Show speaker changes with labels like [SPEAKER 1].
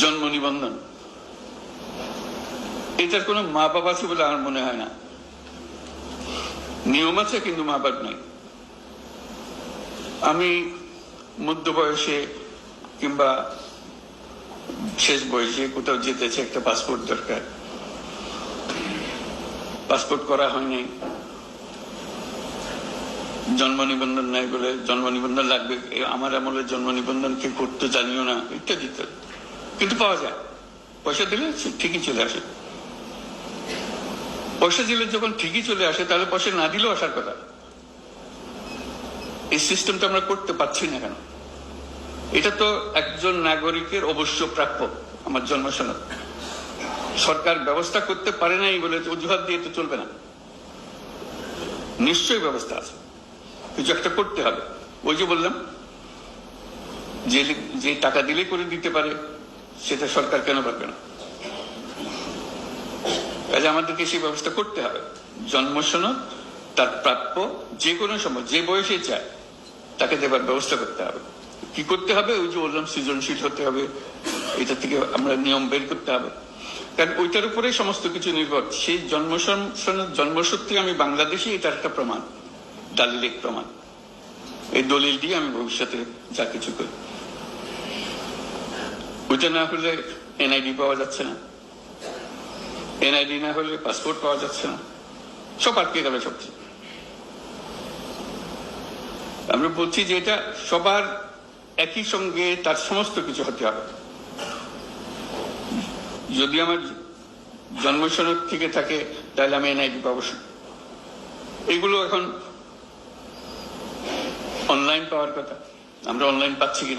[SPEAKER 1] জন্ম নিবন্ধন, এটার কোনো মা বাপ আছে বলে আমার মনে হয় না। নিয়ম আছে কিন্তু মা বাপ নাই। আমি মধ্য বয়সে কিংবা শেষ বয়সে কোথাও যেতেছে, একটা পাসপোর্ট দরকার, পাসপোর্ট করা হয়নি, জন্ম নিবন্ধন নাই বলে জন্ম নিবন্ধন লাগবে, আমার আমলে জন্ম নিবন্ধন কে করতে জানিও না, ইত্যাদি ইত্যাদি। কিন্তু পাওয়া যায়, পয়সা দিলে ঠিকই চলে আসে। পয়সা দিলে যখন ঠিকই চলে আসে, তাহলে পয়সা না দিলেও আসার কথা। এই সিস্টেমটা আমরা করতে পারছি না কেন? এটা তো একজন নাগরিকের অবশ্য প্রাপ্য, আমার জন্ম সনদ। সরকার ব্যবস্থা করতে পারে নাই বলে অজুহাত দিয়ে তো চলবে না, নিশ্চয়ই ব্যবস্থা আছে, কিছু একটা করতে হবে। ওই যে বললাম, যে টাকা দিলে করে দিতে পারে, সেটা সরকার কেন পারবে না? কাজে আমাদেরকে সেই ব্যবস্থা করতে হবে। জন্ম সনদ তার প্রাপ্য যে কোনো সময়, যে বয়সে চায়, তাকে দেবার ব্যবস্থা করতে হবে। কি করতে হবে? ওই যে বললাম, সৃজনশীল হতে হবে, এটা থেকে আমরা নিয়ম বের করতে হবে, কারণ ওইটার উপরে সমস্ত কিছু নির্ভর। সেই জন্মসূত্রে আমি বাংলাদেশি, এটার একটা প্রমাণ, দালিলিক প্রমাণ। এই দলিল দিয়ে আমি ভবিষ্যতে যা কিছু করি। ওইটা না হলে এনআইডি পাওয়া যাচ্ছে না, এনআইডি না হলে পাসপোর্ট পাওয়া যাচ্ছে না, সব আটকে গেল সবচেয়ে। আমরা বলছি যে এটা সবার একই সঙ্গে তার সমস্ত কিছু হতে হবে। যদি আমার জন্ম সনদ থেকে থাকে, তাহলে আমি এনআইডি পাবো। এগুলো এখন অনলাইন পাওয়ার কথা, আমরা অনলাইন পাচ্ছি কিনা।